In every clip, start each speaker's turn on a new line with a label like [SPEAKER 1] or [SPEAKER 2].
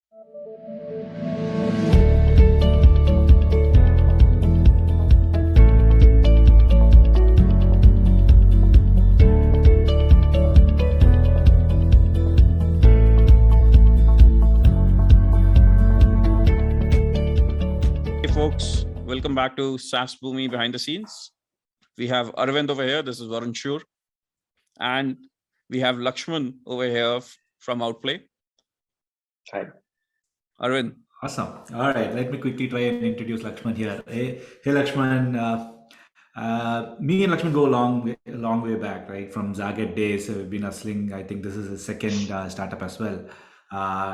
[SPEAKER 1] Folks, welcome back to SaaSBoomi Behind the Scenes. We have Arvind over here. This is Varun Shoor. And we have Laxman over here from Outplay.
[SPEAKER 2] Hi.
[SPEAKER 1] Arvind.
[SPEAKER 3] Awesome. All right. Let me quickly try and introduce Laxman here. Hey Laxman. Me and Laxman go a long way back, right? From Zagat days, we've been hustling. I think this is his second startup as well.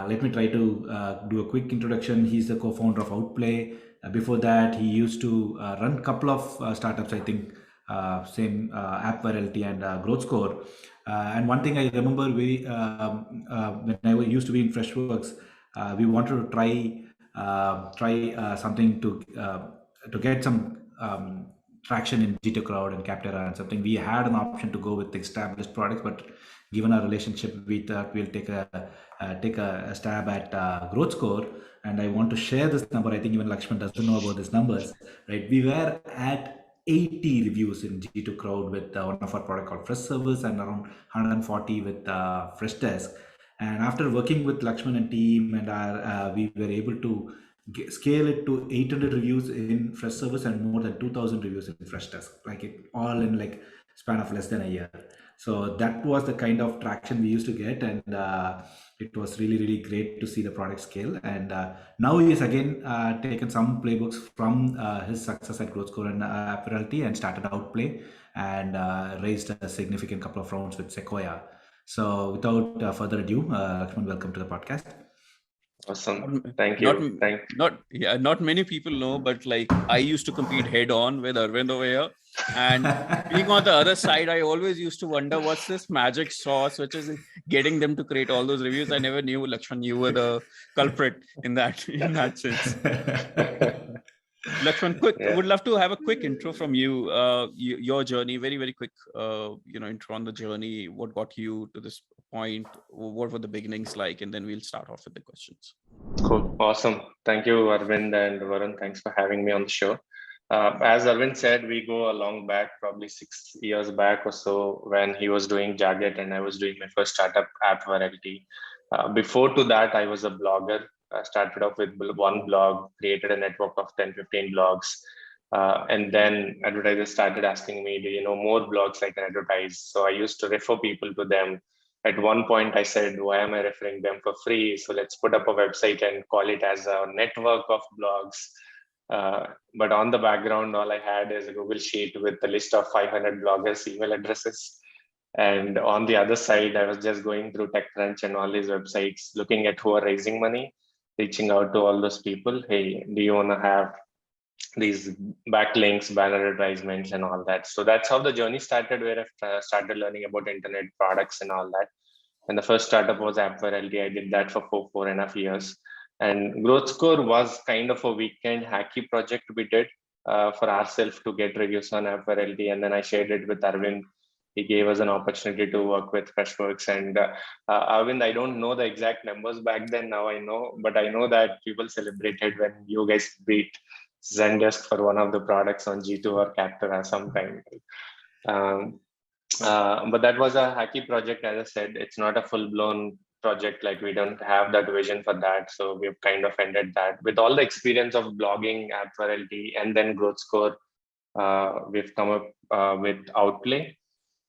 [SPEAKER 3] Let me try to do a quick introduction. He's the co-founder of Outplay. Before that, he used to run a couple of startups, I think, same App Virality and Growth Score. And one thing I remember when I used to be in Freshworks, we wanted to try something to get some traction in G2 Crowd and Capterra and something. We had an option to go with established products, but given our relationship, we thought we'll take a stab at Growth Score. And I want to share this number. I think even Laxman doesn't know about these numbers, right? We were at 80 reviews in G2 Crowd with one of our product called Fresh Service and around 140 with Freshdesk. And after working with Laxman and team, and we were able to scale it to 800 reviews in Fresh Service and more than 2,000 reviews in Freshdesk, like it all in like span of less than a year. So that was the kind of traction we used to get, and it was really, really great to see the product scale. And now he has again taken some playbooks from his success at Growth Score and App Virality and started Outplay and raised a significant couple of rounds with Sequoia. So without further ado, Laxman, welcome to the podcast.
[SPEAKER 2] Awesome. Thank you.
[SPEAKER 1] Not many people know, but like I used to compete head on with Arvind over here. And being on the other side, I always used to wonder what's this magic sauce which is getting them to create all those reviews. I never knew, Laxman, you were the culprit in that sense. Laxman, would love to have a quick intro from you, your journey, very, very quick, intro on the journey. What got you to this point? What were the beginnings like? And then we'll start off with the questions.
[SPEAKER 2] Cool. Awesome. Thank you, Arvind and Varun. Thanks for having me on the show. As Arvind said, we go a long back, probably 6 years back or so, when he was doing Jagged and I was doing my first startup, App Virality. Before to that, I was a blogger. I started off with one blog, created a network of 10-15 blogs. And then advertisers started asking me, do you know more blogs I can advertise? So I used to refer people to them. At one point, I said, why am I referring them for free? So let's put up a website and call it as a network of blogs. But on the background, all I had is a Google Sheet with a list of 500 bloggers' email addresses. And on the other side, I was just going through TechCrunch and all these websites, looking at who are raising money, reaching out to all those people. Hey, do you want to have these backlinks, banner advertisements, and all that? So that's how the journey started, where I started learning about internet products and all that. And the first startup was App Virality. I did that for 4.5 years. And Growth Score was kind of a weekend hacky project we did for ourselves to get reviews on App Virality. And then I shared it with Arvind. He gave us an opportunity to work with Freshworks. And Arvind, I don't know the exact numbers back then. Now I know, but I know that people celebrated when you guys beat Zendesk for one of the products on G2 or Capterra sometime. But that was a hacky project. As I said, it's not a full-blown project. Like, we don't have that vision for that. So we've kind of ended that. With all the experience of blogging, App Virality, and then Growth Score, we've come up with Outplay.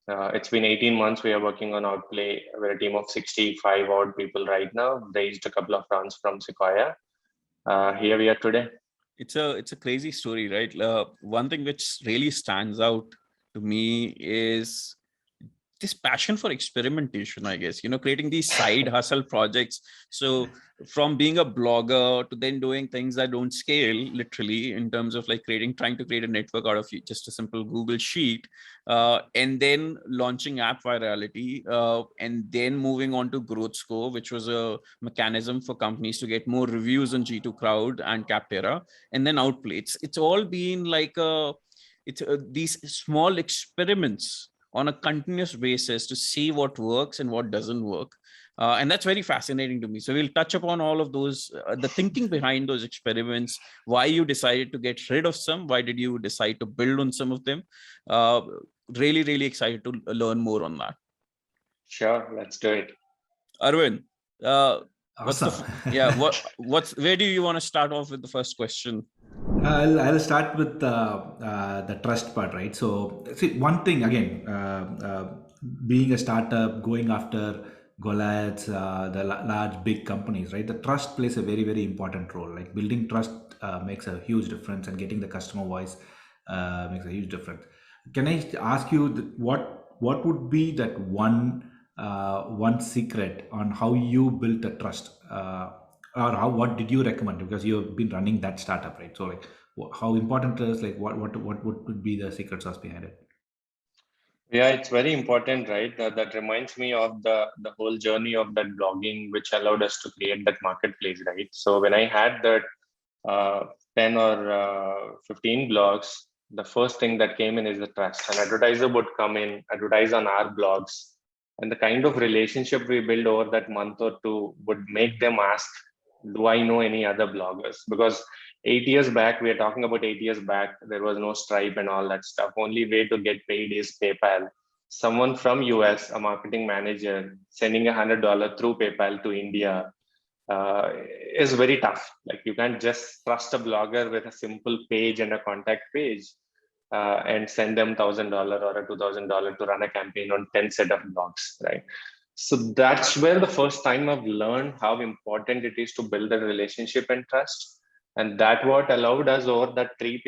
[SPEAKER 2] It's been 18 months we are working on Outplay. We're a team of 65 odd people right now. Raised a couple of rounds from Sequoia. Here we are today.
[SPEAKER 1] It's a crazy story, right? One thing which really stands out to me is this passion for experimentation, I guess, creating these side hustle projects. So from being a blogger to then doing things that don't scale, literally, in terms of like trying to create a network out of just a simple Google Sheet, and then launching App Virality, and then moving on to Growth Score, which was a mechanism for companies to get more reviews on G2 Crowd and Capterra, and then Outplay. It's all been like these small experiments on a continuous basis to see what works and what doesn't work. And that's very fascinating to me. So we'll touch upon all of those, the thinking behind those experiments, why you decided to get rid of some, why did you decide to build on some of them. Really, really excited to learn more on that.
[SPEAKER 2] Sure, let's do it.
[SPEAKER 1] Arvind,
[SPEAKER 3] Awesome.
[SPEAKER 1] where do you want to start off with the first question?
[SPEAKER 3] I'll start with the trust part, right? So, see, one thing again, being a startup, going after Goliaths, the large big companies, right? The trust plays a very, very important role. Like building trust makes a huge difference, and getting the customer voice makes a huge difference. Can I ask you what would be that one secret on how you built the trust? Or what did you recommend, because you've been running that startup, right? So like how important it is, like what would be the secret sauce behind it?
[SPEAKER 2] Yeah, it's very important, right? That reminds me of the whole journey of that blogging, which allowed us to create that marketplace, right? So when I had that 10 or 15 blogs, the first thing that came in is the trust. An advertiser would come in, advertise on our blogs, and the kind of relationship we build over that month or two would make them ask, do I know any other bloggers? Because 8 years back, we are talking about 8 years back, there was no Stripe and all that stuff. Only way to get paid is PayPal. Someone from US, a marketing manager, sending $100 through PayPal to India is very tough. Like you can't just trust a blogger with a simple page and a contact page and send them $1,000 or a $2,000 to run a campaign on 10 set of blogs, right? So that's where the first time I've learned how important it is to build a relationship and trust. And that what allowed us over that 3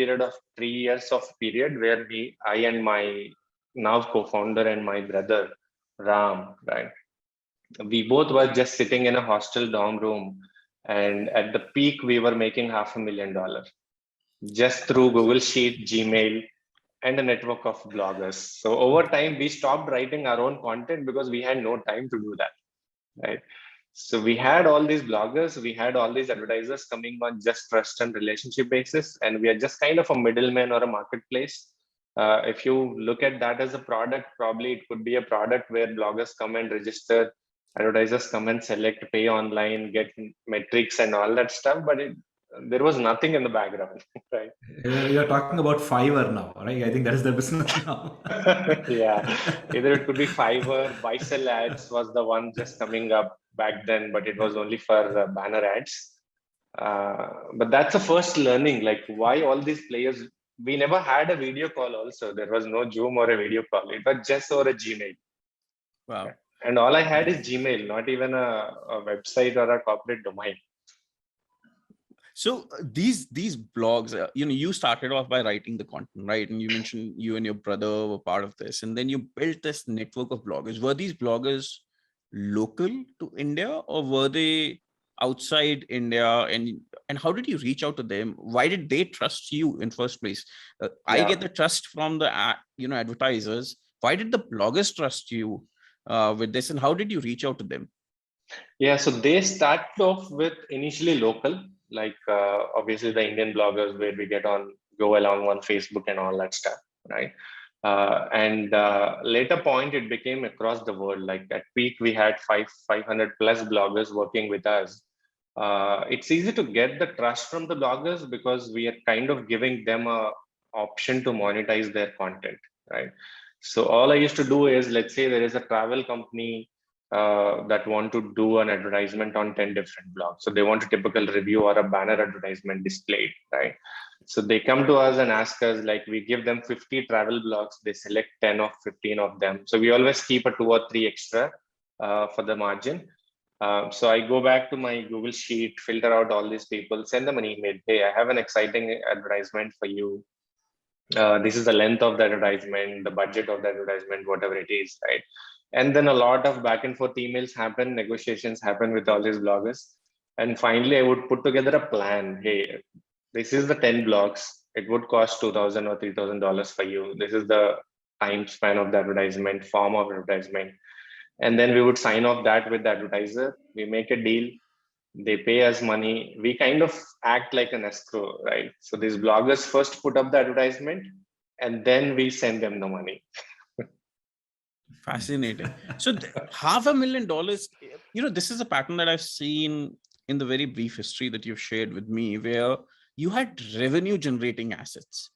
[SPEAKER 2] years of period where I and my now co-founder and my brother Ram, right? We both were just sitting in a hostel dorm room, and at the peak we were making $500,000 just through Google Sheet, Gmail, and a network of bloggers. So over time we stopped writing our own content because we had no time to do that, right? So we had all these bloggers, we had all these advertisers coming on just trust and relationship basis, and we are just kind of a middleman or a marketplace. If you look at that as a product, probably it could be a product where bloggers come and register, advertisers come and select, pay online, get metrics and all that stuff, but there was nothing in the background, right?
[SPEAKER 3] You're talking about Fiverr now, right? I think that is the business now.
[SPEAKER 2] Yeah, either it could be Fiverr, buy sell ads was the one just coming up back then, but it was only for banner ads. But that's the first learning, like why all these players. We never had a video call also. There was no Zoom or a video call. It was just over a Gmail.
[SPEAKER 1] Wow.
[SPEAKER 2] And all I had is Gmail, not even a website or a corporate domain.
[SPEAKER 1] So these blogs, you started off by writing the content, right? And you mentioned you and your brother were part of this, and then you built this network of bloggers. Were these bloggers local to India, or were they outside India? And how did you reach out to them? Why did they trust you in first place? I get the trust from the advertisers. Why did the bloggers trust you with this, and how did you reach out to them?
[SPEAKER 2] Yeah, so they started off with initially local, like obviously the Indian bloggers where we go along on Facebook and all that stuff, right? And later point, it became across the world. Like at peak, we had 500 plus bloggers working with us. It's easy to get the trust from the bloggers because we are kind of giving them a option to monetize their content, right? So all I used to do is, let's say there is a travel company that want to do an advertisement on 10 different blogs. So they want a typical review or a banner advertisement displayed, right? So they come to us and ask us, like we give them 50 travel blogs, they select 10 or 15 of them. So we always keep a 2 or 3 extra for the margin. So I go back to my Google Sheet, filter out all these people, send them an email. Hey, I have an exciting advertisement for you. This is the length of the advertisement, the budget of the advertisement, whatever it is, right? And then a lot of back and forth emails happen, negotiations happen with all these bloggers. And finally, I would put together a plan. Hey, this is the 10 blogs. It would cost $2,000 or $3,000 for you. This is the time span of the advertisement, form of advertisement. And then we would sign off that with the advertiser. We make a deal. They pay us money. We kind of act like an escrow, right? So these bloggers first put up the advertisement and then we send them the money.
[SPEAKER 1] Fascinating. So $500,000, this is a pattern that I've seen in the very brief history that you've shared with me, where you had revenue generating assets.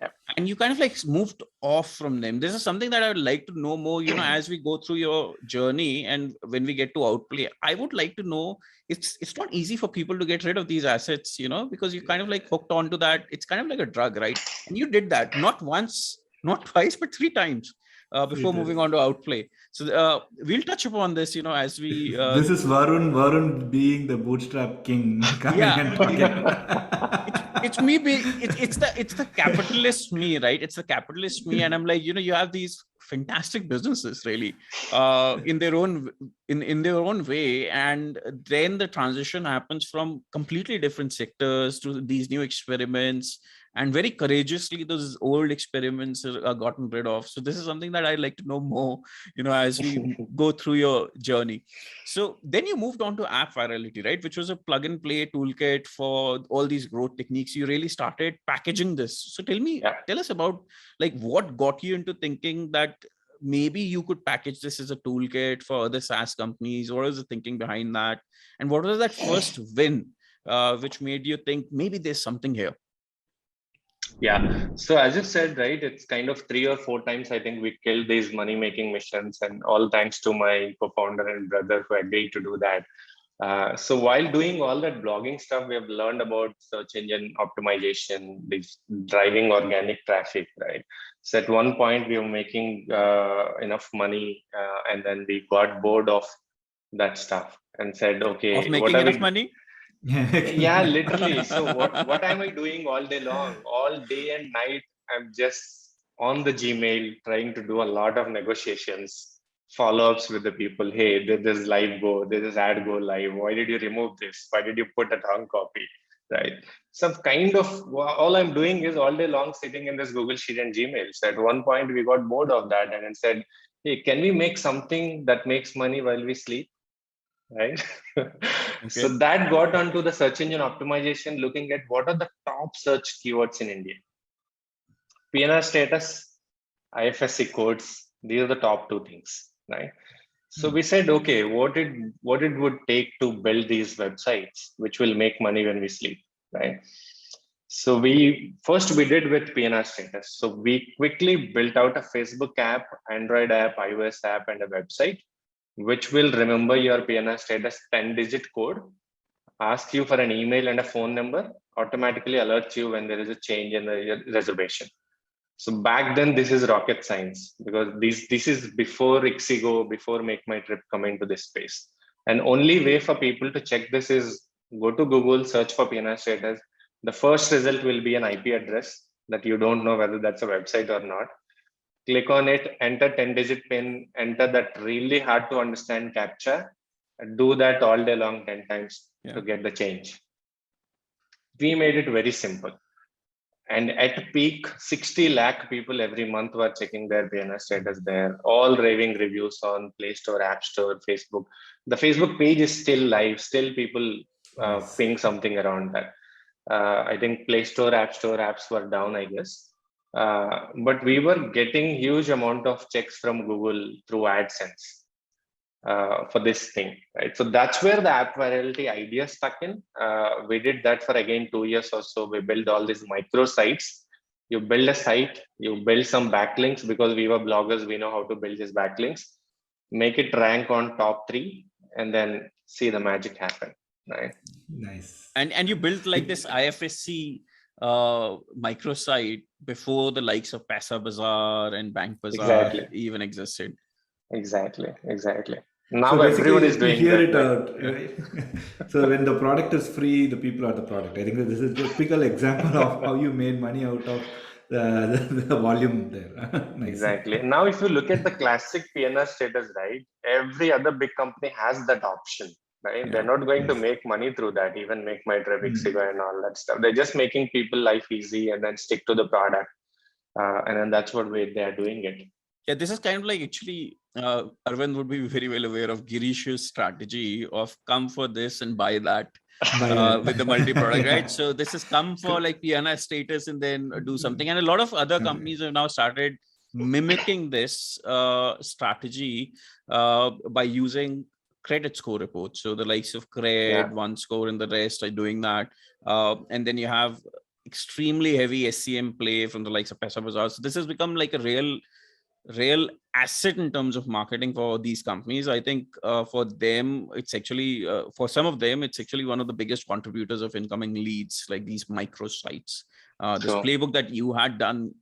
[SPEAKER 2] Yeah.
[SPEAKER 1] And you kind of like moved off from them. This is something that I would like to know more, as we go through your journey and when we get to Outplay. I would like to know, it's not easy for people to get rid of these assets, because you kind of like hooked onto that. It's kind of like a drug, right? And you did that not once, not twice, but 3 times before moving on to Outplay. So we'll touch upon this, as we...
[SPEAKER 3] This is Varun being the bootstrap king. Coming and talking.
[SPEAKER 1] It's me being it's the capitalist me, right? It's the capitalist me, and I'm like, you have these fantastic businesses really in their own way, and then the transition happens from completely different sectors to these new experiments, and very courageously those old experiments are gotten rid of. So this is something that I'd like to know more, as we go through your journey. So then you moved on to App Virality, right? Which was a plug and play toolkit for all these growth techniques. You really started packaging this. So tell us about like what got you into thinking that maybe you could package this as a toolkit for other SaaS companies. What was the thinking behind that? And what was that first win, which made you think maybe there's something here?
[SPEAKER 2] Yeah. So as you said, right, it's kind of 3 or 4 times I think we killed these money-making missions, and all thanks to my co-founder and brother who agreed to do that. So while doing all that blogging stuff, we have learned about search engine optimization, driving organic traffic, right? So at one point we were making enough money, and then we got bored of that stuff and said, okay,
[SPEAKER 1] of making enough money.
[SPEAKER 2] Yeah, literally. So what am I doing all day long? All day and night, I'm just on the Gmail trying to do a lot of negotiations, follow-ups with the people. Hey, did this live go? Did this ad go live? Why did you remove this? Why did you put a wrong copy? Right. Some kind of all I'm doing is all day long sitting in this Google Sheet and Gmail. So at one point we got bored of that and then said, hey, can we make something that makes money while we sleep? Right. Okay. So that got onto the search engine optimization, looking at what are the top search keywords in India. PNR status, IFSC codes, these are the top 2 things, right? So we said, okay, what it would take to build these websites, which will make money when we sleep, right? So we did with PNR status. So we quickly built out a Facebook app, Android app, iOS app, and a website, which will remember your PNR status 10-digit code, ask you for an email and a phone number, automatically alerts you when there is a change in the reservation. So back then, this is rocket science, because this is before Ixigo, before Make My Trip come into this space. And only way for people to check this is go to Google, search for PNR status. The first result will be an IP address that you don't know whether that's a website or not. Click on it, enter 10-digit PIN, enter that really hard to understand CAPTCHA, do that all day long 10 times to get the change. We made it very simple. And at peak, 60 lakh people every month were checking their PNR status there, all raving reviews on Play Store, App Store, Facebook. The Facebook page is still live, still people ping something around that. I think Play Store, App Store apps were down, I guess. But we were getting huge amount of checks from Google through AdSense for this thing, right? So that's where the App Virality idea stuck in. We did that for again 2 years or so. We built all these micro sites. You build a site, you build some backlinks, because we were bloggers, we know how to build these backlinks, make it rank on top 3, and then see the magic happen, right?
[SPEAKER 3] Nice.
[SPEAKER 1] And you built like this IFSC microsite before the likes of Paisa Bazaar and Bank Bazaar even existed.
[SPEAKER 2] Exactly. Now so everyone is doing
[SPEAKER 3] hear it out, right? So when the product is free, the people are the product. I think that this is a typical example of how you made money out of the volume there. Nice.
[SPEAKER 2] Exactly. Now, if you look at the classic PNR status, right, every other big company has that option. Right? Yeah. They're not going to make money through that, even Make My Trip, Ixigo and all that stuff. They're just making people life easy and then stick to the product. And then that's what way they are doing it.
[SPEAKER 1] Yeah, this is kind of like actually, Arvind would be very well aware of Girish's strategy of come for this and buy that with the multi-product, right? So this is come for like PNR status and then do something. And a lot of other companies have now started mimicking this strategy by using credit score reports. So the likes of Cred, One Score, and the rest are doing that. And then you have extremely heavy SCM play from the likes of Pesa Bazaar. So this has become like a real asset in terms of marketing for these companies. I think for them, it's actually, for some of them, it's actually one of the biggest contributors of incoming leads, like these micro sites. This playbook that you had done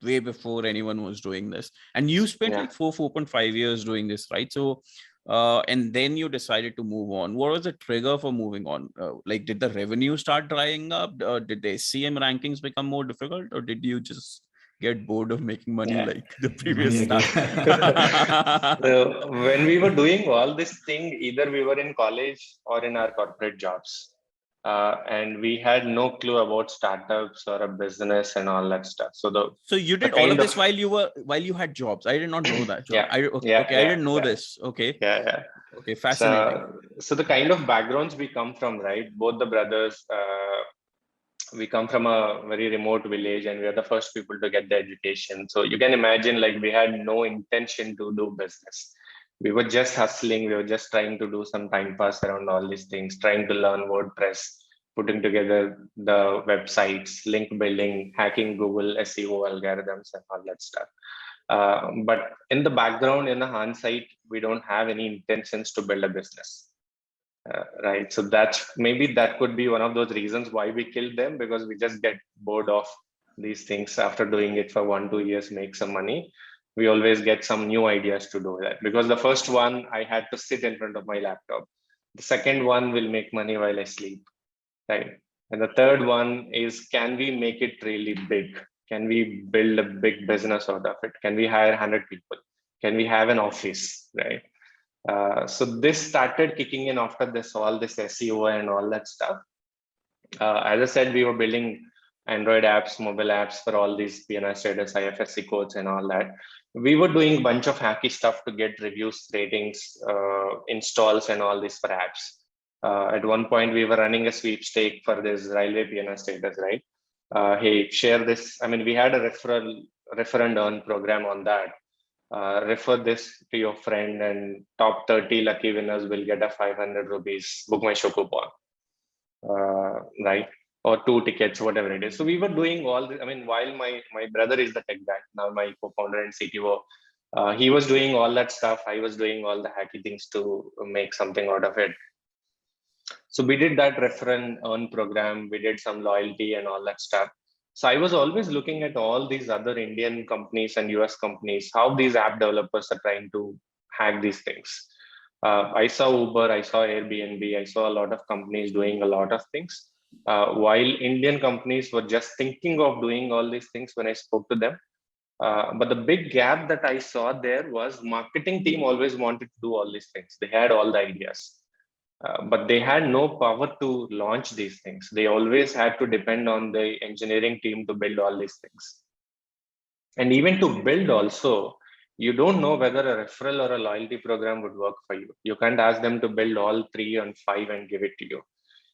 [SPEAKER 1] way before anyone was doing this. And you spent like 4.5 years doing this, right? So, and then you decided to move on. What was the trigger for moving on? Like, did the revenue start drying up? Did the SCM rankings become more difficult? Or did you just get bored of making money like the previous stuff?
[SPEAKER 2] So when we were doing all this thing, either we were in college or in our corporate jobs. And we had no clue about startups or a business and all that stuff. So
[SPEAKER 1] you did all of this while you had jobs. I did not know that. I didn't know this. Okay. Okay, fascinating.
[SPEAKER 2] So the kind of backgrounds we come from, right? Both the brothers, we come from a very remote village, and we are the first people to get the education. So you can imagine, like, we had no intention to do business. We were just hustling. We were just trying to do some time pass around all these things, trying to learn WordPress, putting together the websites, link building, hacking Google SEO algorithms and all that stuff. But in the background, in the hindsight, we don't have any intentions to build a business. Right. So maybe that could be one of those reasons why we killed them, because we just get bored of these things after doing it for 1-2 years, make some money. We always get some new ideas to do that, because the first one, I had to sit in front of my laptop. The second one will make money while I sleep, right? And the third one is, can we make it really big? Can we build a big business out of it? Can we hire 100 people? Can we have an office, right? So this started kicking in after all this SEO and all that stuff. As I said, we were building Android apps, mobile apps for all these PNR status, IFSC codes and all that. We were doing a bunch of hacky stuff to get reviews, ratings, installs and all this for apps. At one point, we were running a sweepstake for this railway PNR status, right? Hey, share this. I mean, we had a refer and earn program on that. Refer this to your friend, and top 30 lucky winners will get a 500 rupees Book My Show coupon, right? Or 2 tickets, whatever it is. So we were doing all this. I mean, while my brother is the tech guy, now my co-founder and CTO, he was doing all that stuff. I was doing all the hacky things to make something out of it. So we did that refer and earn program. We did some loyalty and all that stuff. So I was always looking at all these other Indian companies and US companies, how these app developers are trying to hack these things. I saw Uber, I saw Airbnb, I saw a lot of companies doing a lot of things. While Indian companies were just thinking of doing all these things when I spoke to them. But the big gap that I saw there was marketing team always wanted to do all these things. They had all the ideas. But they had no power to launch these things. They always had to depend on the engineering team to build all these things. And even to build also, you don't know whether a referral or a loyalty program would work for you. You can't ask them to build all 3 and 5 and give it to you.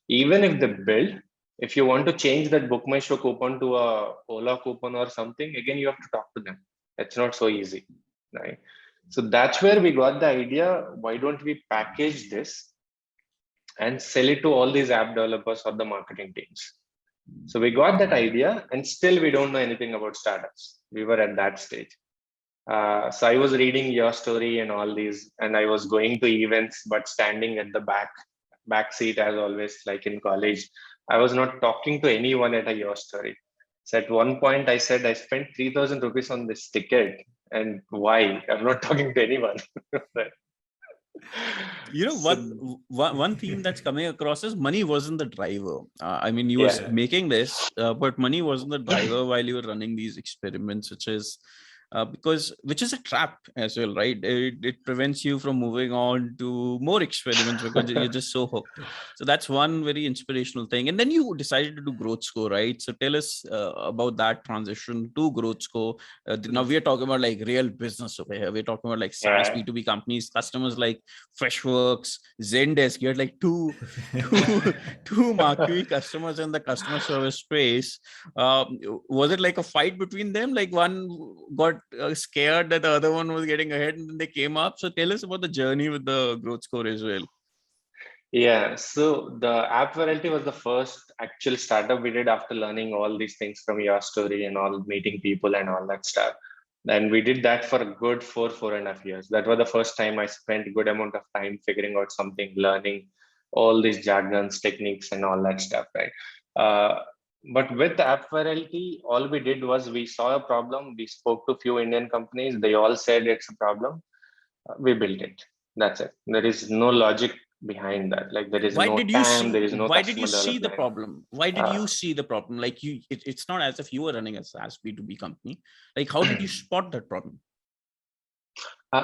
[SPEAKER 2] Even if they build, if you want to change that Book My Show coupon to a Ola coupon or something, again, you have to talk to them. It's not so easy, right? So that's where we got the idea. Why don't we package this and sell it to all these app developers or the marketing teams? So we got that idea, and still we don't know anything about startups. We were at that stage. So I was reading your story and all these, and I was going to events, but standing at the back seat as always, like in college. I was not talking to anyone at your story. So at one point I said, I spent 3,000 rupees on this ticket, and why? I'm not talking to anyone.
[SPEAKER 1] You know, one theme that's coming across is money wasn't the driver. I mean, you were making this, but money wasn't the driver while you were running these experiments, which is which is a trap as well, right? It prevents you from moving on to more experiments because you're just so hooked. So that's one very inspirational thing. And then you decided to do Growth Score, right? So tell us about that transition to Growth Score. Now we're talking about like real business over here. We're talking about like SaaS B2B companies, customers like Freshworks, Zendesk. You had like two marquee customers in the customer service space. Was it like a fight between them? Like one got scared that the other one was getting ahead and then they came up. So tell us about the journey with the growth score as well.
[SPEAKER 2] Yeah, so the App Virality was the first actual startup we did after learning all these things from your story and all, meeting people and all that stuff. And we did that for a good 4.5 years. That was the first time I spent a good amount of time figuring out something, learning all these jargons, techniques, and all that stuff, right? But with App Virality, all we did was we saw a problem. We spoke to a few Indian companies. They all said it's a problem. We built it. That's it. There is no logic behind that. Like there is
[SPEAKER 1] Why
[SPEAKER 2] no
[SPEAKER 1] did you
[SPEAKER 2] time,
[SPEAKER 1] see?
[SPEAKER 2] there is no
[SPEAKER 1] Why did you
[SPEAKER 2] customer
[SPEAKER 1] see the
[SPEAKER 2] development.
[SPEAKER 1] problem? Why did you see the problem? Like it's not as if you were running a SaaS B2B company. Like how did you spot that problem?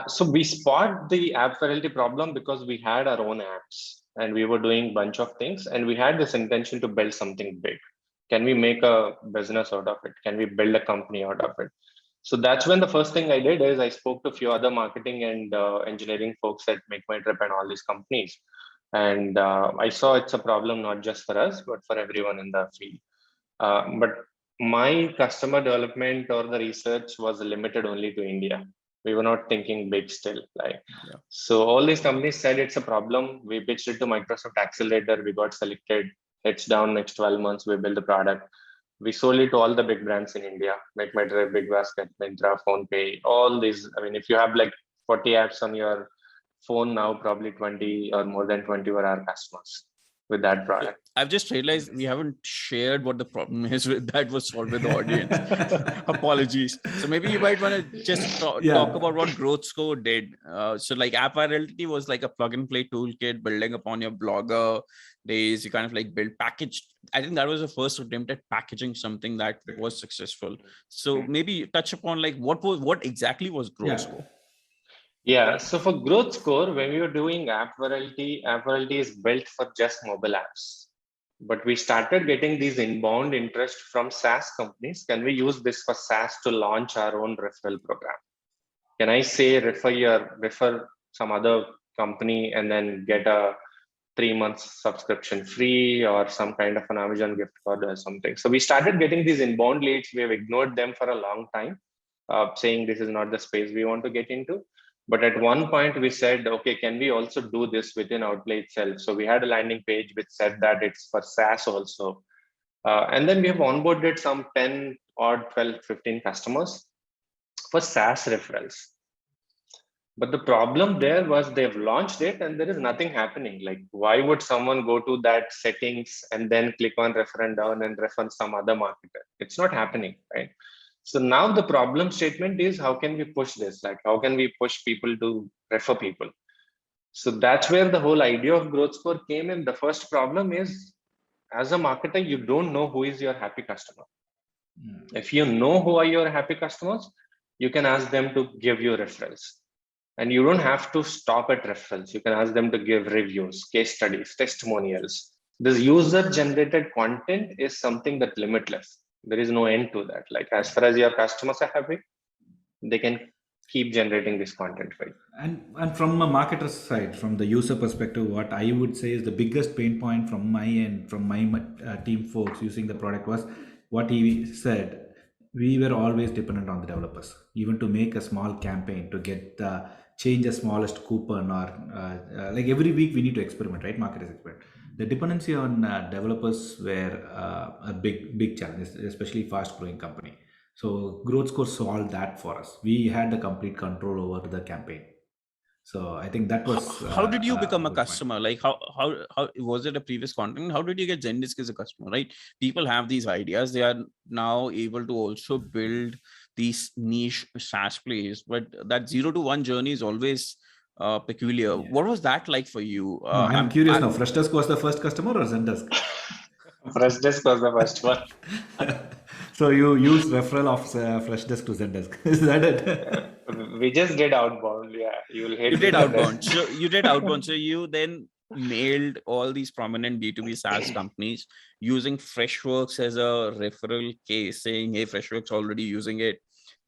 [SPEAKER 2] So we spot the App Virality problem because we had our own apps and we were doing a bunch of things and we had this intention to build something big. Can we make a business out of it? Can we build a company out of it? So that's when the first thing I did is I spoke to a few other marketing and engineering folks at Make My Trip and all these companies. And I saw it's a problem not just for us, but for everyone in the field. But my customer development or the research was limited only to India. We were not thinking big still. So all these companies said it's a problem. We pitched it to Microsoft Accelerator. We got selected. Heads down, next 12 months, we build the product. We sold it to all the big brands in India, Make My Trip, Big Basket, Myntra, PhonePe, all these. I mean, if you have like 40 apps on your phone now, probably 20 or more than 20 were our customers with that product.
[SPEAKER 1] I've just realized we haven't shared what the problem is with that was solved with the audience. Apologies. So maybe you might want to just talk about what Growth Score did. So like App Virality was like a plug and play toolkit building upon your Blogger days. You kind of like build packaged. I think that was the first attempt at packaging something that was successful. So maybe touch upon like what exactly was Growth Score?
[SPEAKER 2] Yeah, so for Growth Score, when we were doing App Virality is built for just mobile apps. But we started getting these inbound interest from SaaS companies. Can we use this for SaaS to launch our own referral program? Can I say refer some other company and then get a 3 months subscription free or some kind of an Amazon gift card or something? So we started getting these inbound leads. We have ignored them for a long time, saying this is not the space we want to get into. But at one point we said, okay, can we also do this within Outplay itself? So we had a landing page which said that it's for SaaS also. And then we have onboarded some 10 or 12, 15 customers for SaaS referrals. But the problem there was they've launched it and there is nothing happening. Like, why would someone go to that settings and then click on refer and down and refer some other marketer? It's not happening, right? So now the problem statement is, how can we push this? Like, how can we push people to refer people? So that's where the whole idea of Growth Score came in. The first problem is, as a marketer, you don't know who is your happy customer. If you know who are your happy customers, you can ask them to give you referrals. And you don't have to stop at referrals. You can ask them to give reviews, case studies, testimonials. This user-generated content is something that's limitless. There is no end to that. Like, as far as your customers are happy, they can keep generating this content for you.
[SPEAKER 3] And from a marketer's side, from the user perspective, what I would say is the biggest pain point from my end, from my team folks using the product was what he said. We were always dependent on the developers, even to make a small campaign to get change the smallest coupon or like every week we need to experiment, right? Marketers experiment. The dependency on developers were a big challenge, especially fast growing company. So Growth Score solved that for us. We had the complete control over the campaign. So I think that was.
[SPEAKER 1] How did you become a customer? Like how was it a previous content? How did you get Zendesk as a customer? Right, people have these ideas. They are now able to also build these niche SaaS plays, but that 0 to 1 journey is always peculiar. Yeah. What was that like for you?
[SPEAKER 3] No, I'm curious now. Freshdesk was the first customer or Zendesk?
[SPEAKER 2] Freshdesk was the first one.
[SPEAKER 3] So you use referral of Freshdesk to Zendesk. Is that it?
[SPEAKER 2] We just did outbound. Yeah,
[SPEAKER 1] you did outbound. So you did outbound. So you then mailed all these prominent B2B SaaS companies using Freshworks as a referral case, saying, "Hey, Freshworks already using it.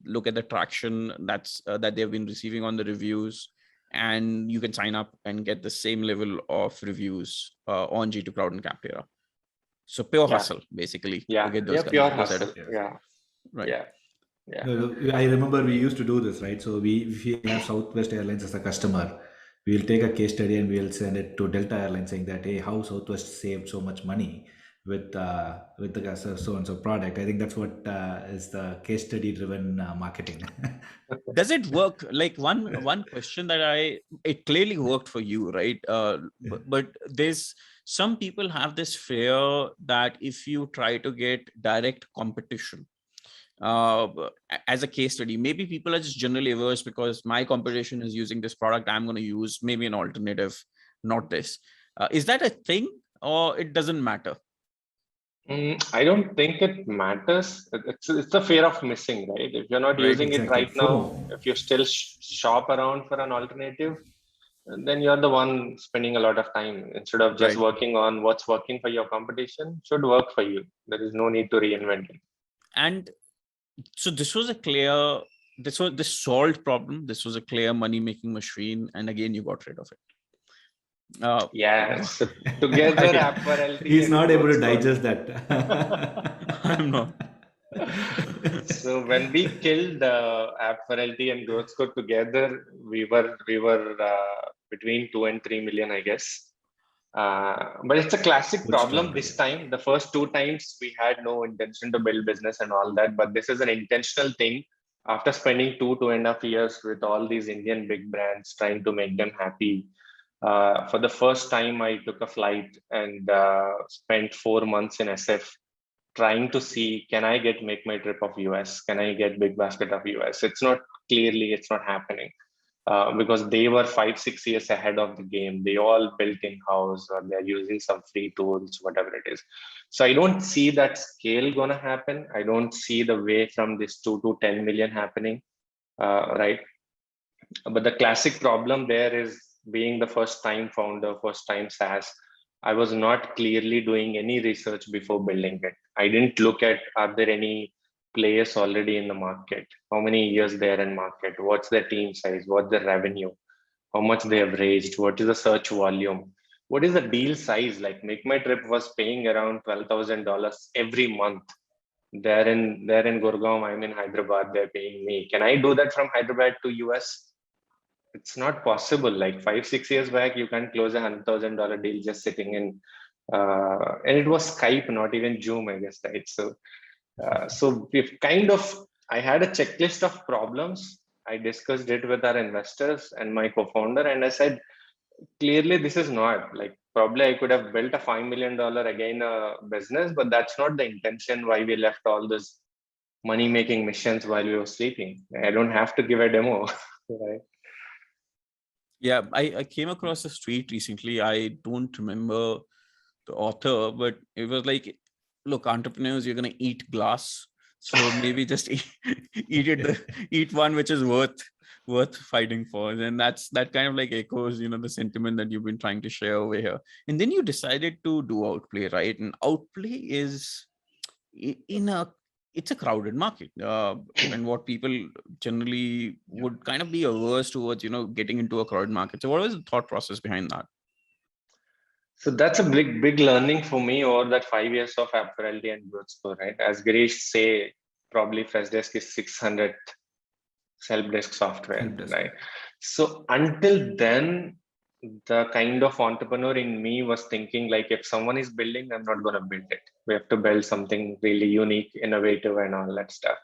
[SPEAKER 1] Look at the traction that they've been receiving on the reviews, and you can sign up and get the same level of reviews on G2 Crowd and Captera." So pure hustle, basically.
[SPEAKER 2] Yeah,
[SPEAKER 1] to get those
[SPEAKER 2] pure hustle. Yeah,
[SPEAKER 1] right.
[SPEAKER 2] Yeah. Yeah.
[SPEAKER 3] I remember we used to do this, right? So if we have Southwest Airlines as a customer, we'll take a case study and we'll send it to Delta Airlines saying that, hey, how Southwest saved so much money with the so and so product. I think that's what is the case study driven marketing.
[SPEAKER 1] Does it work? Like one question that it clearly worked for you, right? But there's some people have this fear that if you try to get direct competition uh, as a case study, maybe people are just generally averse because my competition is using this product, I'm going to use maybe an alternative, not this. Is that a thing, or it doesn't matter?
[SPEAKER 2] I don't think it matters. It's the fear of missing, right? If you're not
[SPEAKER 1] Right.
[SPEAKER 2] using it
[SPEAKER 3] Exactly.
[SPEAKER 2] right now,
[SPEAKER 3] FOMO.
[SPEAKER 2] if you still shop around for an alternative, then you're the one spending a lot of time instead of just
[SPEAKER 1] Right.
[SPEAKER 2] working on what's working for your competition. Should work for you. There is no need to reinvent it.
[SPEAKER 1] And so this was a clear, this solved problem. This was a clear money making machine, and again you got rid of it.
[SPEAKER 2] Yes, together
[SPEAKER 1] Why?
[SPEAKER 2] App Virality
[SPEAKER 3] He's
[SPEAKER 2] and
[SPEAKER 3] not able
[SPEAKER 2] Growth
[SPEAKER 3] to
[SPEAKER 2] Score.
[SPEAKER 3] digest that.
[SPEAKER 1] I'm not.
[SPEAKER 2] So when we killed App Virality and Growth Score together, we were between 2 and 3 million, I guess. But it's a classic
[SPEAKER 3] Good
[SPEAKER 2] problem
[SPEAKER 3] start.
[SPEAKER 2] this time. The first two times we had no intention to build business and all that, but this is an intentional thing. After spending 2.5 years with all these Indian big brands, trying to make them happy, for the first time, I took a flight and spent 4 months in SF trying to see, can I get make my trip of US? Can I get big basket of US? It's not happening because they were 5-6 years ahead of the game. They all built in house or they're using some free tools, whatever it is. So I don't see that scale gonna happen. I don't see the way from this 2 to 10 million happening, right? But the classic problem there is being the first time founder, first time SaaS. I was not clearly doing any research before building it. I didn't look at, are there any players already in the market? How many years they're in market? What's their team size? What's their revenue? How much they have raised? What is the search volume? What is the deal size? Like Make My Trip was paying around $12,000 every month. They're in Gurgaon, I'm in Hyderabad, they're paying me. Can I do that from Hyderabad to US? It's not possible. Like 5-6 years back, you can't close $100,000 deal just sitting in, and it was Skype, not even Zoom, I guess, right? So we've kind of, I had a checklist of problems. I discussed it with our investors and my co-founder, and I said, clearly, this is not like probably I could have built a $5 million again business, but that's not the intention why we left all those money making missions while we were sleeping. I don't have to give a demo, right?
[SPEAKER 1] Yeah, I came across a tweet recently. I don't remember the author, but it was like, look, entrepreneurs, you're gonna eat glass, so maybe just eat one which is worth fighting for. And that kind of like echoes, the sentiment that you've been trying to share over here. And then you decided to do Outplay, right? And Outplay is in a it's a crowded market, and what people generally would kind of be averse towards, getting into a crowded market. So what was the thought process behind that?
[SPEAKER 2] So that's a big learning for me over that 5 years of App Virality and Growth Score, right? As Girish say, probably Freshdesk is 600 help desk software,
[SPEAKER 3] Help desk.
[SPEAKER 2] right? So until then, the kind of entrepreneur in me was thinking like, if someone is building, I'm not going to build it. We have to build something really unique, innovative, and all that stuff.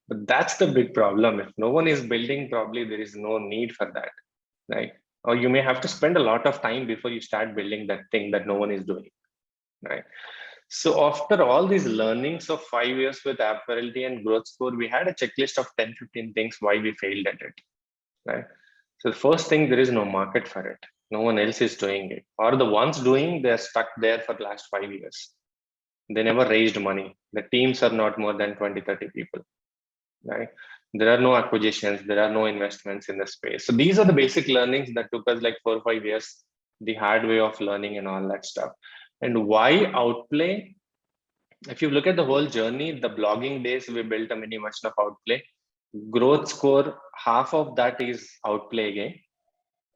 [SPEAKER 2] But that's the big problem. If no one is building, probably there is no need for that, right? Or you may have to spend a lot of time before you start building that thing that no one is doing, right? So after all these learnings of 5 years with App Virality and Growth Score, we had a checklist of 10-15 things why we failed at it, right? So the first thing, there is no market for it. No one else is doing it. Or the ones doing, they're stuck there for the last 5 years. They never raised money. The teams are not more than 20-30 people, right? There are no acquisitions, there are no investments in the space. So these are the basic learnings that took us like 4 or 5 years, the hard way of learning and all that stuff. And why Outplay? If you look at the whole journey, the blogging days, we built a mini version of Outplay. Growth Score, half of that is Outplay again.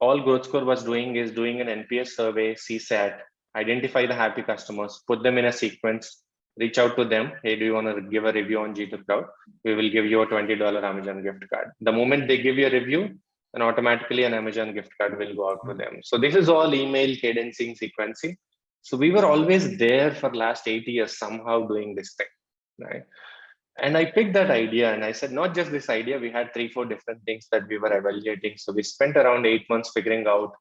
[SPEAKER 2] All Growth Score was doing is doing an NPS survey, CSAT, identify the happy customers, put them in a sequence, reach out to them. Hey, do you want to give a review on G2 Cloud? We will give you a $20 Amazon gift card. The moment they give you a review, then automatically an Amazon gift card will go out to them. So this is all email cadencing, sequencing. So we were always there for last 8 years, somehow doing this thing, right? And I picked that idea and I said, not just this idea, we had 3-4 different things that we were evaluating. So we spent around 8 months figuring out,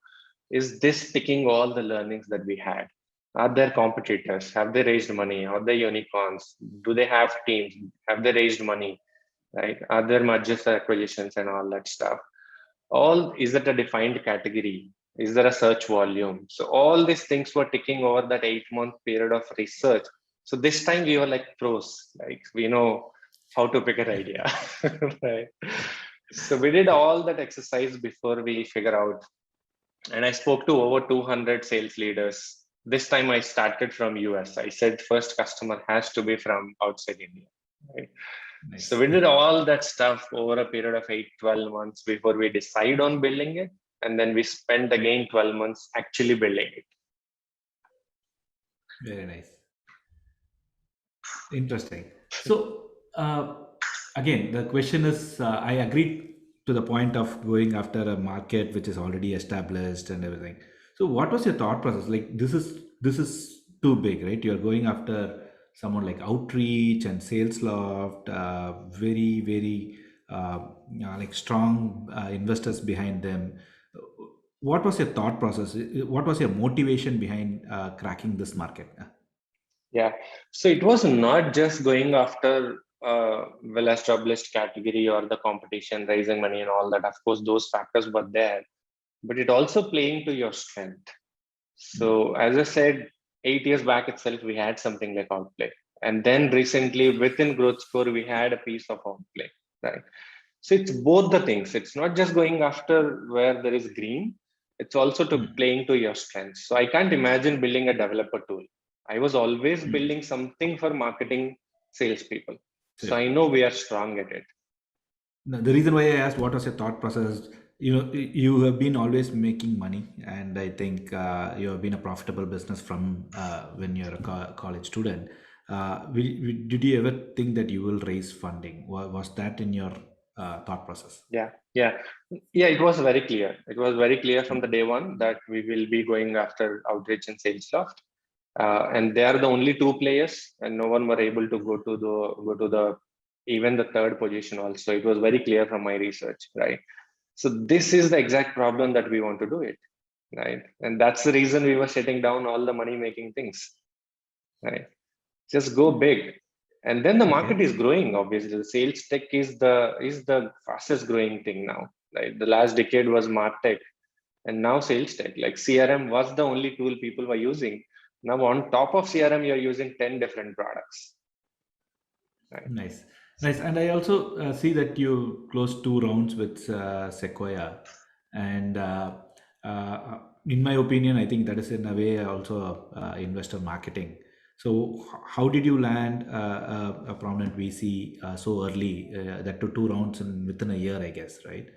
[SPEAKER 2] is this ticking all the learnings that we had? Are there competitors? Have they raised money? Are they unicorns? Do they have teams? Have they raised money? Right? Are there mergers or acquisitions and all that stuff? Is it a defined category? Is there a search volume? So all these things were ticking over that 8-month period of research. So this time we were like pros, like we know how to pick an idea, right? So we did all that exercise before we figure out. And I spoke to over 200 sales leaders. This time I started from US. I said first customer has to be from outside India, right? Nice. So we did all that stuff over a period of 8-12 months before we decide on building it. And then we spent again 12 months actually building it.
[SPEAKER 3] Very nice. Interesting. So again, the question is, I agree to the point of going after a market which is already established and everything. So what was your thought process? Like this is too big, right? You're going after someone like Outreach and SalesLoft, very, very like strong investors behind them. What was your thought process? What was your motivation behind cracking this market?
[SPEAKER 2] Yeah, so it was not just going after a well-established category or the competition, raising money and all that. Of course, those factors were there, but it also playing to your strength. So as I said, 8 years back itself, we had something like Outplay. And then recently within Growth Score, we had a piece of Outplay, right? So it's both the things. It's not just going after where there is green, it's also playing to your strengths. So I can't imagine building a developer tool. I was always building something for marketing salespeople. So I know we are strong at it.
[SPEAKER 3] No, the reason why I asked what was your thought process, you have been always making money, and I think you have been a profitable business from when you're a college student. Did you ever think that you will raise funding? Was that in your thought process?
[SPEAKER 2] Yeah. It was very clear. It was very clear from the day one that we will be going after Outreach and SalesLoft. And they are the only 2 players, and no one were able to go to the even the third position also. It was very clear from my research, right? So this is the exact problem that we want to do it, right? And that's the reason we were shutting down all the money making things, right? Just go big. And then the market is growing. Obviously, the sales tech is the fastest growing thing now, right? The last decade was MarTech, and now sales tech. Like CRM was the only tool people were using. Now on top of CRM, you're using 10 different products.
[SPEAKER 3] Right? Nice. And I also see that you closed 2 rounds with Sequoia, and in my opinion, I think that is in a way also investor marketing. So how did you land a prominent VC so early? That to 2 rounds within a year, I guess, right?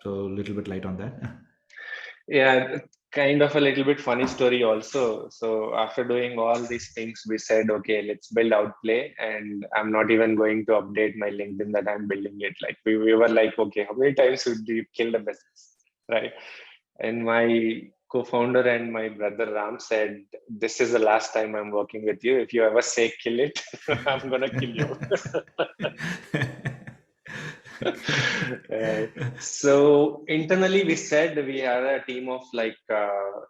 [SPEAKER 3] So a little bit light on that.
[SPEAKER 2] Yeah, kind of a little bit funny story also. So after doing all these things, we said, okay, let's build Outplay, and I'm not even going to update my LinkedIn that I'm building it. Like we were like, okay, how many times would you kill the business, right? And my co-founder and my brother Ram said, this is the last time I'm working with you. If you ever say kill it, I'm gonna kill you. So internally we said we are a team of like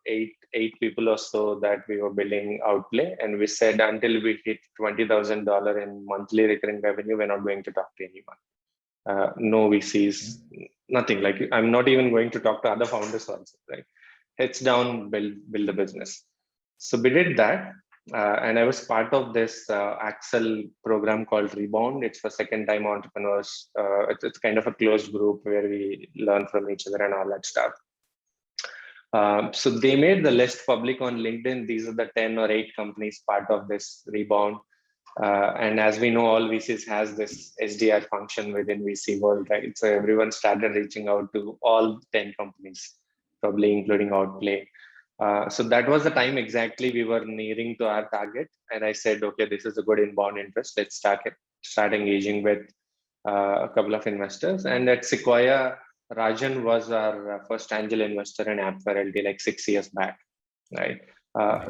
[SPEAKER 2] eight people or so that we were building Outplay, and we said until we hit $20,000 in monthly recurring revenue, we're not going to talk to anyone. No VCs, nothing. Like I'm not even going to talk to other founders also, right? Heads down, build the business. So we did that. And I was part of this Axel program called Rebound. It's for second-time entrepreneurs. It's kind of a closed group where we learn from each other and all that stuff. So they made the list public on LinkedIn. These are the 10 or 8 companies part of this Rebound. And as we know, all VCs has this SDR function within VC world, right? So everyone started reaching out to all 10 companies, probably including Outplay. So that was the time exactly we were nearing to our target. And I said, okay, this is a good inbound interest. Let's start engaging with a couple of investors. And at Sequoia, Rajan was our first angel investor in App Virality like 6 years back, right?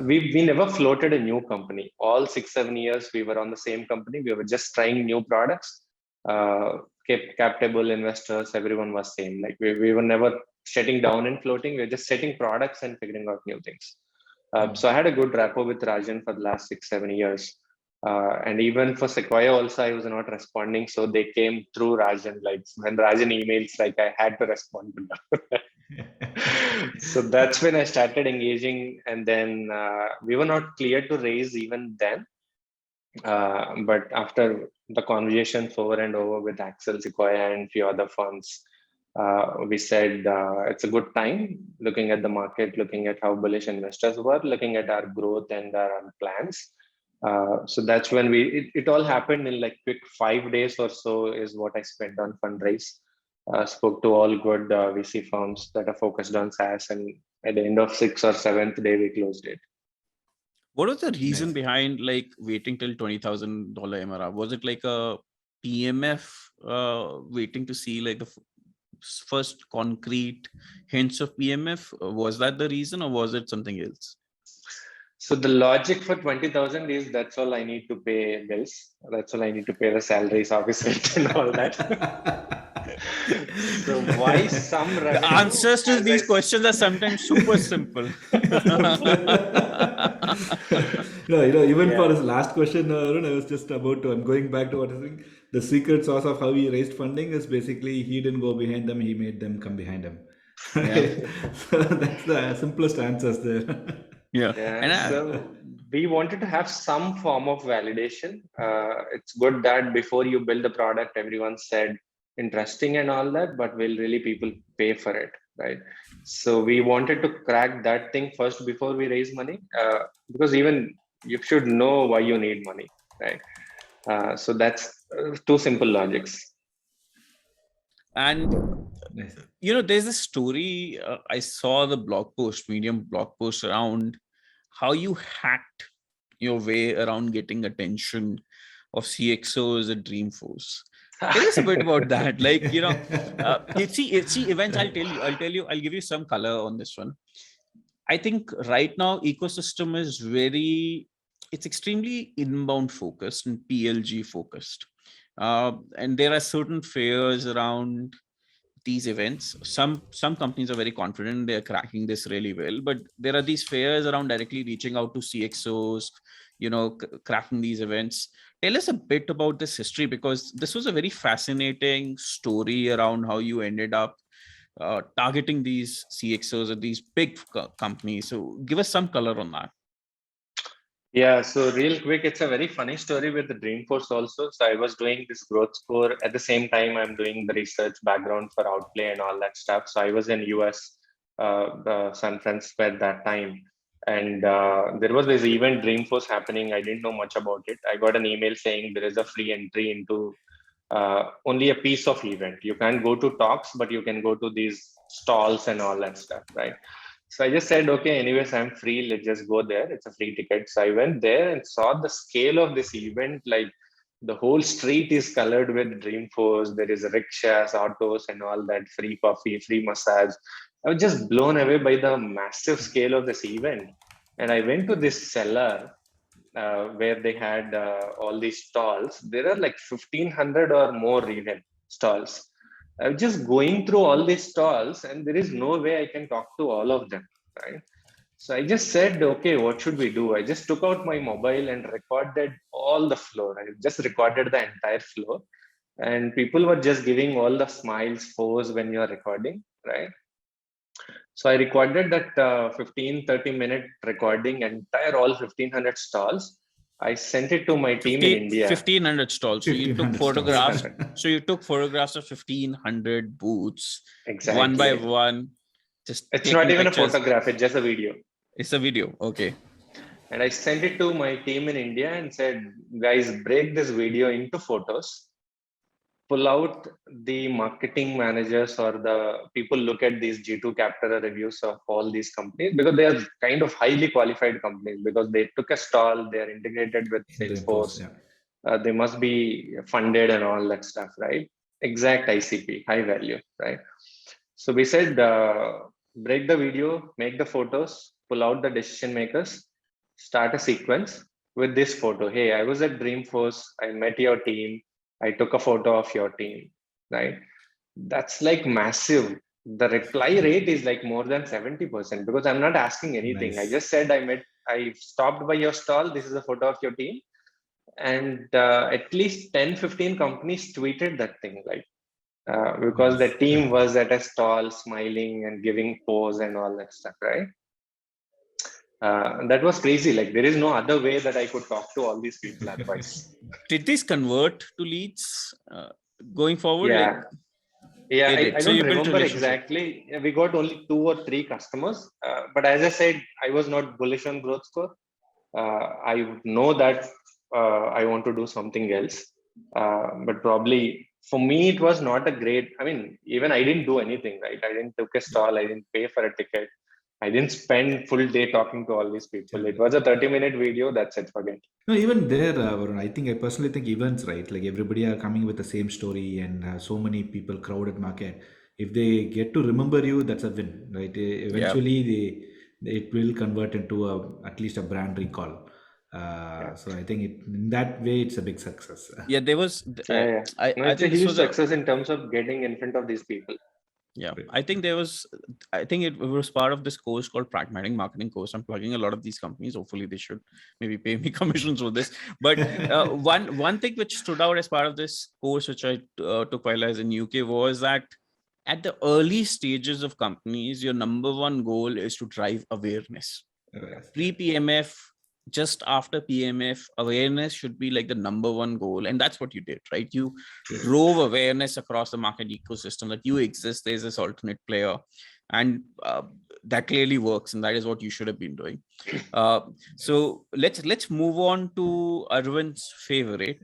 [SPEAKER 2] We never floated a new company. All 6-7 years we were on the same company. We were just trying new products. Cap table investors, everyone was same. Like we were never shutting down and floating. We were just setting products and figuring out new things. So I had a good rapport with Rajan for the last 6-7 years. And even for Sequoia also, I was not responding. So they came through Rajan. Like when Rajan emails, like I had to respond to them. So that's when I started engaging. And then we were not clear to raise even then. But after the conversations over and over with Axel, Sequoia, and few other funds, we said it's a good time looking at the market, looking at how bullish investors were, looking at our growth and our plans. So that's when it all happened in like quick 5 days or so is what I spent on fundraise. Spoke to all good VC firms that are focused on SaaS, and at the end of 6th or 7th day, we closed it.
[SPEAKER 1] What was the reason behind like waiting till $20,000 MRR? Was it like a PMF waiting to see like the first concrete hints of PMF? Was that the reason, or was it something else?
[SPEAKER 2] So the logic for 20,000 is that's all I need to pay bills. That's all I need to pay the salaries, obviously, and all that. So why some revenue?
[SPEAKER 1] The answers to these questions are sometimes super simple.
[SPEAKER 3] Even for his last question, Arun, I was just about to, I'm going back to what I think. The secret sauce of how he raised funding is basically he didn't go behind them, he made them come behind him.
[SPEAKER 1] Yeah.
[SPEAKER 3] So that's the simplest answers there.
[SPEAKER 1] Yeah.
[SPEAKER 2] So we wanted to have some form of validation. It's good that before you build the product, everyone said interesting and all that, but will really people pay for it, right? So we wanted to crack that thing first before we raise money, because even you should know why you need money, right? So that's two simple logics.
[SPEAKER 1] And there's a story, I saw the Medium blog post around how you hacked your way around getting attention of CXOs at Dreamforce. Tell us a bit about that. Like, it's events. I'll give you some color on this one. I think right now ecosystem is it's extremely inbound focused and PLG focused. And there are certain fears around these events. Some companies are very confident they're cracking this really well, but there are these fears around directly reaching out to CXOs, cracking these events. Tell us a bit about this history, because this was a very fascinating story around how you ended up targeting these CXOs at these big companies. So give us some color on that.
[SPEAKER 2] Yeah, so real quick, it's a very funny story with the Dreamforce also. So I was doing this growth score at the same time I'm doing the research background for Outplay and all that stuff. So I was in US, San Francisco at that time. And there was this event Dreamforce happening. I didn't know much about it. I got an email saying there is a free entry into only a piece of event. You can't go to talks, but you can go to these stalls and all that stuff, right? So I just said, okay, anyways, I'm free. Let's just go there. It's a free ticket. So I went there and saw the scale of this event. Like the whole street is colored with Dreamforce. There is rickshaws, autos, and all that, free coffee, free massage. I was just blown away by the massive scale of this event. And I went to this cellar where they had all these stalls. There are like 1,500 or more even stalls. I was just going through all these stalls and there is no way I can talk to all of them, right? So I just said, okay, what should we do? I just took out my mobile and recorded all the floor. I just recorded the entire floor, and people were just giving all the smiles, pose when you're recording, right? So I recorded that 15-30 minute recording, entire all 1,500 stalls. I sent it to my team in India.
[SPEAKER 1] 1,500 stalls. So you took photographs. So you took photographs of 1,500 booths,
[SPEAKER 2] exactly,
[SPEAKER 1] one by one.
[SPEAKER 2] It's not even pictures. A photograph. It's just a video.
[SPEAKER 1] It's a video. Okay.
[SPEAKER 2] And I sent it to my team in India and said, guys, break this video into photos. pull out the marketing managers or the people look at these G2 Capterra reviews of all these companies, because they are kind of highly qualified companies, because they took a stall, they are integrated with Salesforce,
[SPEAKER 3] Yeah.
[SPEAKER 2] they must be funded and all that stuff, right? Exact ICP, high value, right? So we said, break the video, make the photos, pull out the decision makers, start a sequence with this photo. Hey, I was at Dreamforce, I met your team, I took a photo of your team, right? That's like massive. The reply rate is like more than 70%, because I'm not asking anything. I
[SPEAKER 3] Nice.
[SPEAKER 2] just said I stopped by your stall. This is a photo of your team. And at least 10-15 companies tweeted that thing, like, because the
[SPEAKER 3] Nice.
[SPEAKER 2] team was at a stall smiling and giving pose and all that stuff, right? That was crazy. Like, there is no other way that I could talk to all these people otherwise.
[SPEAKER 1] Did this convert to leads going forward?
[SPEAKER 2] Yeah. Yeah,
[SPEAKER 1] They did.
[SPEAKER 2] I
[SPEAKER 1] So
[SPEAKER 2] don't
[SPEAKER 1] you built a
[SPEAKER 2] remember
[SPEAKER 1] relationship.
[SPEAKER 2] exactly. We got only 2 or 3 customers. But as I said, I was not bullish on growth score. I know that I want to do something else. But probably for me, it was not a great, I mean, even I didn't do anything, right? I didn't took a stall. I didn't pay for a ticket. I didn't spend full day talking to all these people. It was a 30-minute video. That's it. Forget.
[SPEAKER 3] No, even there, Varun, I personally think events, right? Like everybody are coming with the same story and so many people, crowded market. If they get to remember you, that's a win, right?
[SPEAKER 1] Yeah.
[SPEAKER 3] Eventually, it will convert into at least a brand recall.
[SPEAKER 2] Yeah.
[SPEAKER 3] So I think in that way, it's a big success.
[SPEAKER 1] Yeah, there was.
[SPEAKER 2] Yeah. No,
[SPEAKER 1] I
[SPEAKER 2] it's a
[SPEAKER 1] think this
[SPEAKER 2] huge
[SPEAKER 1] was a.
[SPEAKER 2] success in terms of getting in front of these people.
[SPEAKER 1] Yeah,
[SPEAKER 3] Great.
[SPEAKER 1] I think there was. I think it was part of this course called Pragmatic Marketing course. I'm plugging a lot of these companies. Hopefully, they should maybe pay me commissions for this. But one thing which stood out as part of this course, which I took while I was in UK, was that at the early stages of companies, your number one goal is to drive awareness. Pre-PMF, just after PMF, awareness should be like the number one goal. And that's what you did, right? You drove awareness across the market ecosystem that you exist, there's this alternate player. And that clearly works. And that is what you should have been doing. So let's move on to Arvind's favorite.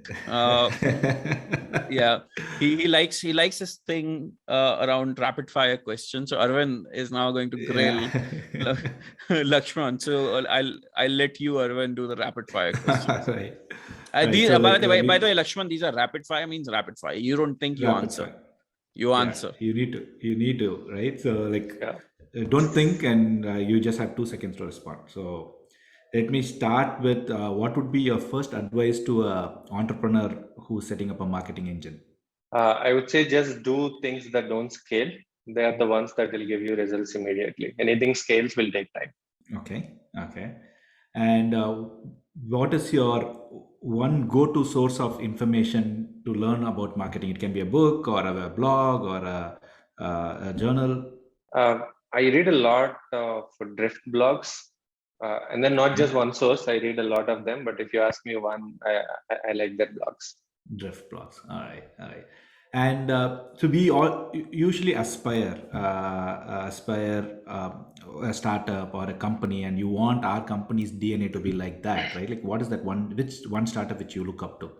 [SPEAKER 1] Yeah, he likes this thing around rapid fire questions. So Arvind is now going to grill Laxman. So I'll let you, Arvind, do the rapid fire questions.
[SPEAKER 3] Right.
[SPEAKER 1] These,
[SPEAKER 3] So
[SPEAKER 1] by the way, Laxman, these are rapid fire means rapid fire. You don't think you
[SPEAKER 3] rapid
[SPEAKER 1] answer.
[SPEAKER 3] fire.
[SPEAKER 1] You answer.
[SPEAKER 3] You need to, right? So like,
[SPEAKER 2] Yeah.
[SPEAKER 3] don't think, and you just have 2 seconds to respond. So let me start with what would be your first advice to a entrepreneur who's setting up a marketing engine?
[SPEAKER 2] I would say just do things that don't scale. They are the ones that will give you results immediately. Anything scales will take time.
[SPEAKER 3] Okay. And what is your one go-to source of information to learn about marketing? It can be a book or a blog or a journal.
[SPEAKER 2] I read a lot of drift blogs, and then not just one source. I read a lot of them, but if you ask me one, I like their blogs.
[SPEAKER 3] Drift blogs. All right. And so we all usually aspire a startup or a company, and you want our company's DNA to be like that, right? Like, what is that which one startup which you look up to?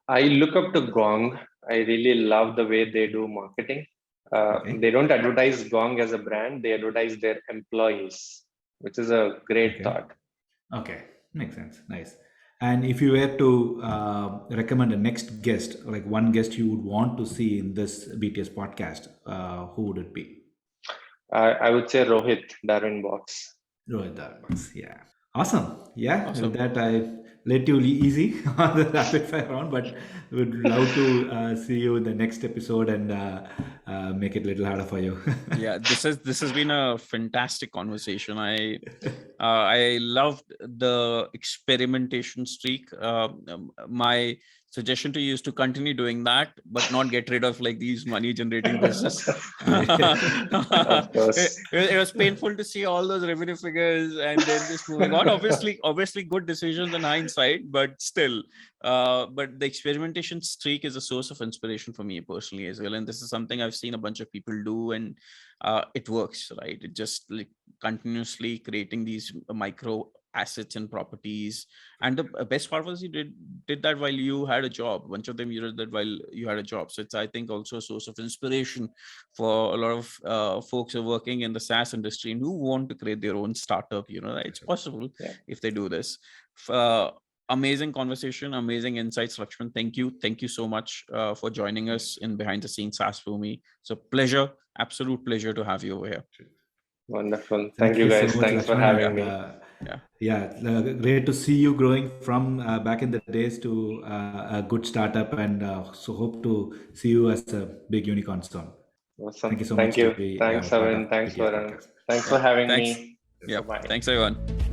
[SPEAKER 2] I look up to Gong. I really love the way they do marketing.
[SPEAKER 3] Okay.
[SPEAKER 2] They don't advertise Gong as a brand, they advertise their employees, which is a great thought.
[SPEAKER 3] Okay, makes sense. Nice. And if you were to recommend a next guest, like one guest you would want to see in this BTS podcast, who would it be?
[SPEAKER 2] I would say Rohit Darwin-Box.
[SPEAKER 3] Rohit Darwin-Box, yeah. Awesome. Yeah,
[SPEAKER 1] Awesome.
[SPEAKER 3] with that I let you easy on the rapid fire round, but would love to see you in the next episode and make it a little harder for you.
[SPEAKER 1] Yeah, this has been a fantastic conversation. I loved the experimentation streak. My suggestion to you is to continue doing that, but not get rid of like these money generating business.
[SPEAKER 2] Of course.
[SPEAKER 1] It was painful to see all those revenue figures and then just moving on. Obviously good decisions in hindsight, but still, but the experimentation streak is a source of inspiration for me personally as well. And this is something I've seen a bunch of people do, and it works, right? It just like continuously creating these micro assets and properties. And the best part was you did that while you had a job. Bunch of them you did that while you had a job. So it's, I think, also a source of inspiration for a lot of folks who are working in the SaaS industry and who want to create their own startup. It's possible if they do this. Amazing conversation, amazing insights, Laxman. Thank you so much for joining us in Behind the Scenes SaaSBoomi. So pleasure, absolute pleasure to have you over here.
[SPEAKER 2] Wonderful. Thank you guys.
[SPEAKER 3] So much,
[SPEAKER 2] Thanks for
[SPEAKER 3] Laxman,
[SPEAKER 2] having
[SPEAKER 3] me. Great to see you growing from back in the days to a good startup, and so hope to see you as a big unicorn soon.
[SPEAKER 2] Awesome.
[SPEAKER 3] Thank you so
[SPEAKER 2] Thank
[SPEAKER 3] much
[SPEAKER 2] you.
[SPEAKER 3] to be
[SPEAKER 2] Thanks,
[SPEAKER 3] part
[SPEAKER 2] Arvind.
[SPEAKER 3] of
[SPEAKER 2] Thanks,
[SPEAKER 3] BTS
[SPEAKER 2] Varun.
[SPEAKER 3] Podcast.
[SPEAKER 2] Thanks for having
[SPEAKER 1] Thanks.
[SPEAKER 2] me.
[SPEAKER 1] Yeah.
[SPEAKER 2] Bye-bye.
[SPEAKER 1] Thanks, everyone.